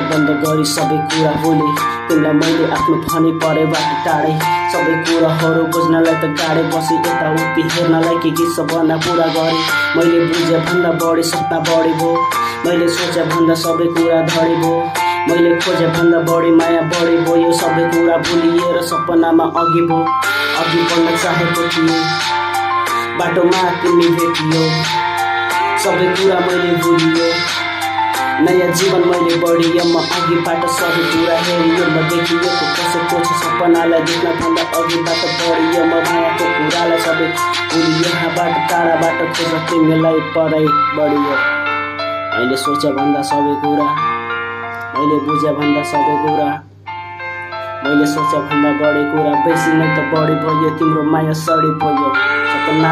बन्द गरी सबै कुरा बोले। तिमीलाई मैले आफ्नो भनी परेबाट टाढे सबै कुराहरू बुझ्नलाई त गाडे बसी यताउति हेर्नलाई के सपना पुरा गरे। मैले बुझे भन्दा बढी सपना बढी भो, मैले सोचे भन्दा सबै कुरा धडी भो, मैले खोजे भन्दा बढी माया बढी भो। यो सबै कुरा भुलिएर सपनामा अघि भो, अघि बढ्न चाहेको थिएँ बाटोमा तिमी भेटियो, सबै कुरा मैले भुलियो। नयाँ जीवन मैले बढियो, म अघिबाट सबै कुरा हेरियो, म देखियो कसैको छ सपनालाई देख्न भन्दा अघिबाट बढियो। म मायाको कुरालाई सबै भुलियो, यहाँबाट टाढाबाट खोज तिमीलाई परै बढियो। मैले सोचे भन्दा सबै कुरा, मैले बुझे भन्दा सबै कुरा, मैले सोचे भन्दा बढी कुरा, बेसी नै त बढी भयो तिम्रो माया सडी भयो। सपना